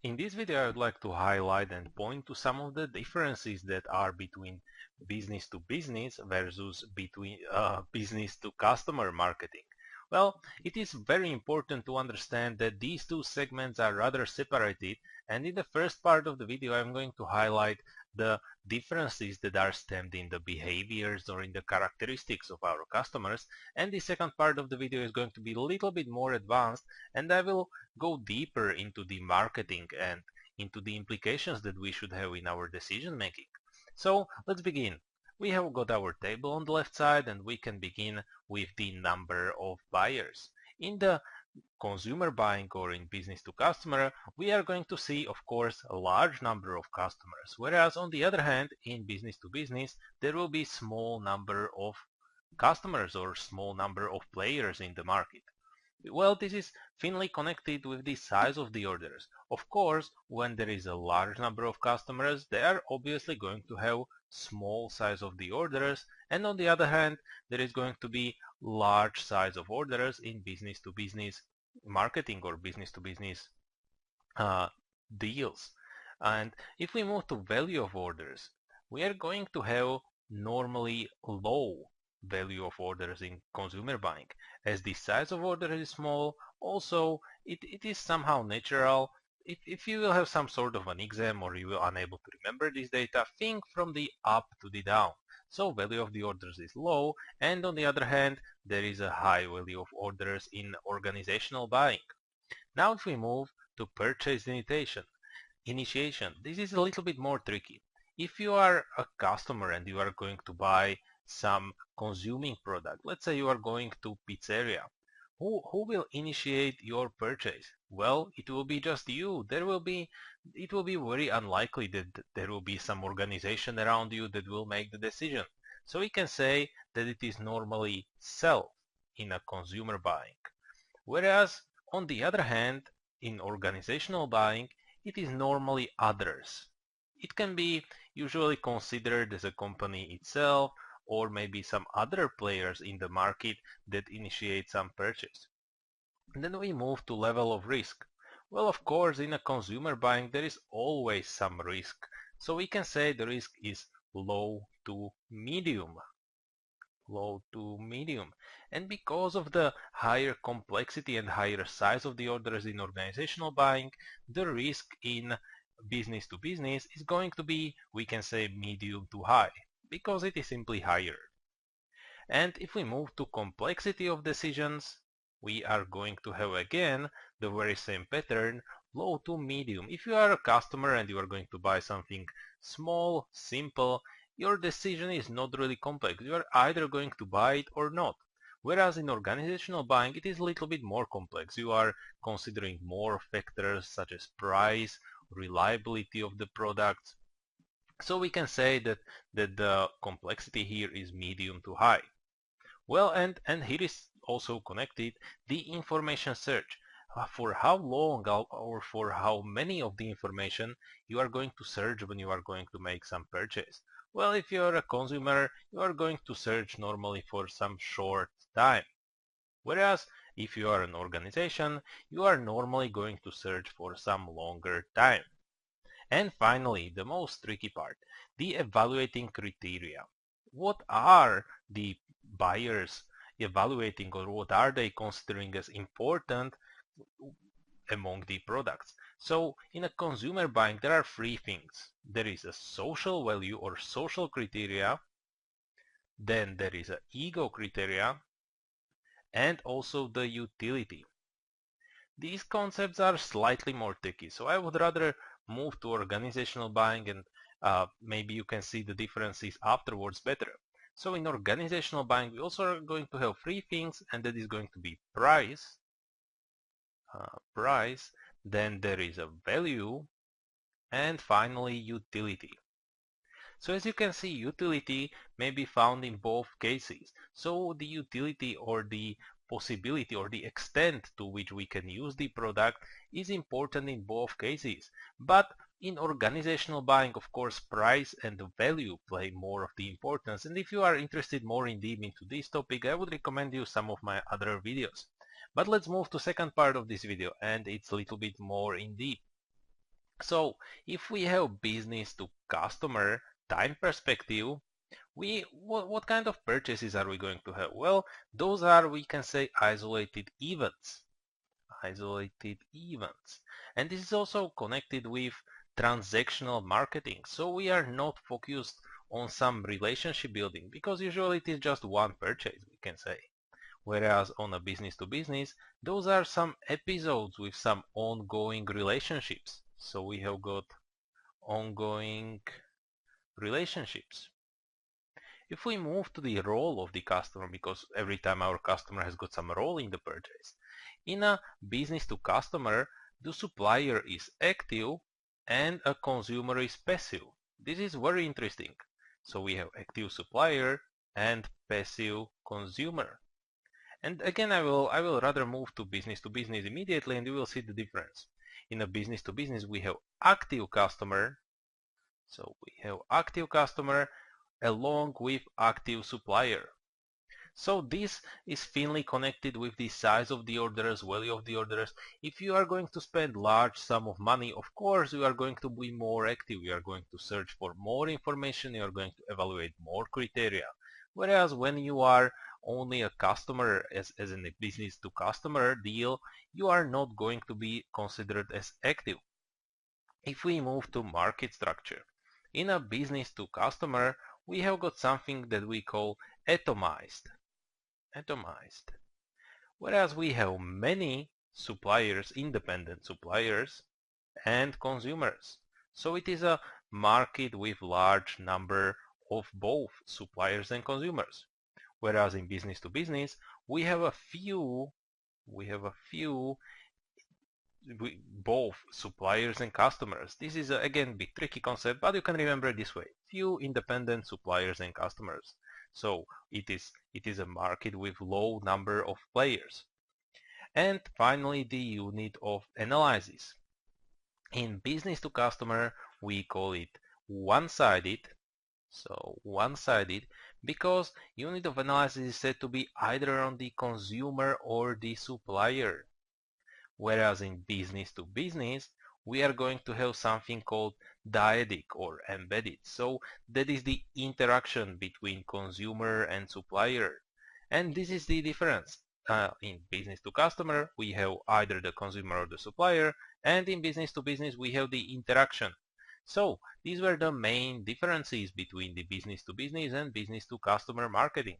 In this video, I would like to highlight and point to some of the differences that are between business to business versus between business to customer marketing. Well, it is very important to understand that these two segments are rather separated, and in the first part of the video I'm going to highlight the differences that are stemmed in the behaviors or in the characteristics of our customers, and the second part of the video is going to be a little bit more advanced, and I will go deeper into the marketing and into the implications that we should have in our decision making. So let's begin. We have got our table on the left side, and we can begin with the number of buyers. In the consumer buying or in business to customer, we are going to see, of course, a large number of customers, whereas on the other hand, in business to business, there will be small number of customers or small number of players in the market. Well, this is thinly connected with the size of the orders. Of course, when there is a large number of customers, they are obviously going to have small size of the orders, and on the other hand, there is going to be large size of orders in business to business marketing or business to business deals. And if we move to value of orders, we are going to have normally low value of orders in consumer buying. As the size of order is small, also it is somehow natural. If you will have some sort of an exam or you are unable to remember this data, think from the up to the down. So value of the orders is low, and on the other hand, there is a high value of orders in organizational buying. Now if we move to purchase initiation, this is a little bit more tricky. If you are a customer and you are going to buy some consuming product, let's say you are going to pizzeria, who will initiate your purchase? Well, it will be just you. It will be very unlikely that there will be some organization around you that will make the decision. So we can say that it is normally self in a consumer buying. Whereas on the other hand, in organizational buying, it is normally others. It can be usually considered as a company itself, or maybe some other players in the market that initiate some purchase. And then we move to level of risk. Well, of course, in a consumer buying, there is always some risk. So we can say the risk is low to medium. Low to medium. And because of the higher complexity and higher size of the orders in organizational buying, the risk in business to business is going to be, we can say, medium to high, because it is simply higher. And if we move to complexity of decisions, we are going to have again the very same pattern, low to medium. If you are a customer and you are going to buy something small, simple, your decision is not really complex. You are either going to buy it or not. Whereas in organizational buying, it is a little bit more complex. You are considering more factors such as price, reliability of the products. So we can say that the complexity here is medium to high. Well, and here is also connected the information search. For how long or for how many of the information you are going to search when you are going to make some purchase. Well, if you are a consumer, you are going to search normally for some short time. Whereas if you are an organization, you are normally going to search for some longer time. And finally, the most tricky part, the evaluating criteria. What are the buyers evaluating, or what are they considering as important among the products? So in a consumer buying, there are three things. There is a social value or social criteria, then there is an ego criteria, and also the utility. These concepts are slightly more tricky, so I would rather move to organizational buying, and maybe you can see the differences afterwards better. So in organizational buying, we also are going to have three things, and that is going to be price, then there is a value, and finally utility. So as you can see, utility may be found in both cases. So the utility or the possibility or the extent to which we can use the product is important in both cases. But in organizational buying, of course, price and value play more of the importance. And if you are interested more in deep into this topic, I would recommend you some of my other videos. But let's move to second part of this video, and it's a little bit more in deep. So if we have business to customer time perspective, what kind of purchases are we going to have? Well, those are, we can say, isolated events. Isolated events. And this is also connected with transactional marketing. So we are not focused on some relationship building because usually it is just one purchase, we can say. Whereas on a business to business, those are some episodes with some ongoing relationships. So we have got ongoing relationships. If we move to the role of the customer, because every time our customer has got some role in the purchase, in a business to customer, the supplier is active and a consumer is passive. This is very interesting. So we have active supplier and passive consumer. And again, I will rather move to business immediately, and you will see the difference. In a business to business, we have active customer. So we have active customer along with active supplier. So this is finely connected with the size of the orders, value of the orders. If you are going to spend large sum of money, of course you are going to be more active. You are going to search for more information. You are going to evaluate more criteria. Whereas when you are only a customer, as in a business to customer deal, you are not going to be considered as active. If we move to market structure, in a business to customer, we have got something that we call atomized. Atomized. Whereas we have many suppliers, independent suppliers, and consumers. So it is a market with large number of both suppliers and consumers. Whereas in business to business, we have a few both suppliers and customers. This is again a bit tricky concept, but you can remember it this way: few independent suppliers and customers. So it is a market with low number of players. And finally, the unit of analysis. In business to customer, we call it one-sided. So one-sided because unit of analysis is said to be either on the consumer or the supplier. Whereas in business to business, we are going to have something called dyadic or embedded. So that is the interaction between consumer and supplier. And this is the difference. In business to customer, we have either the consumer or the supplier, and in business to business, we have the interaction. So these were the main differences between the business to business and business to customer marketing.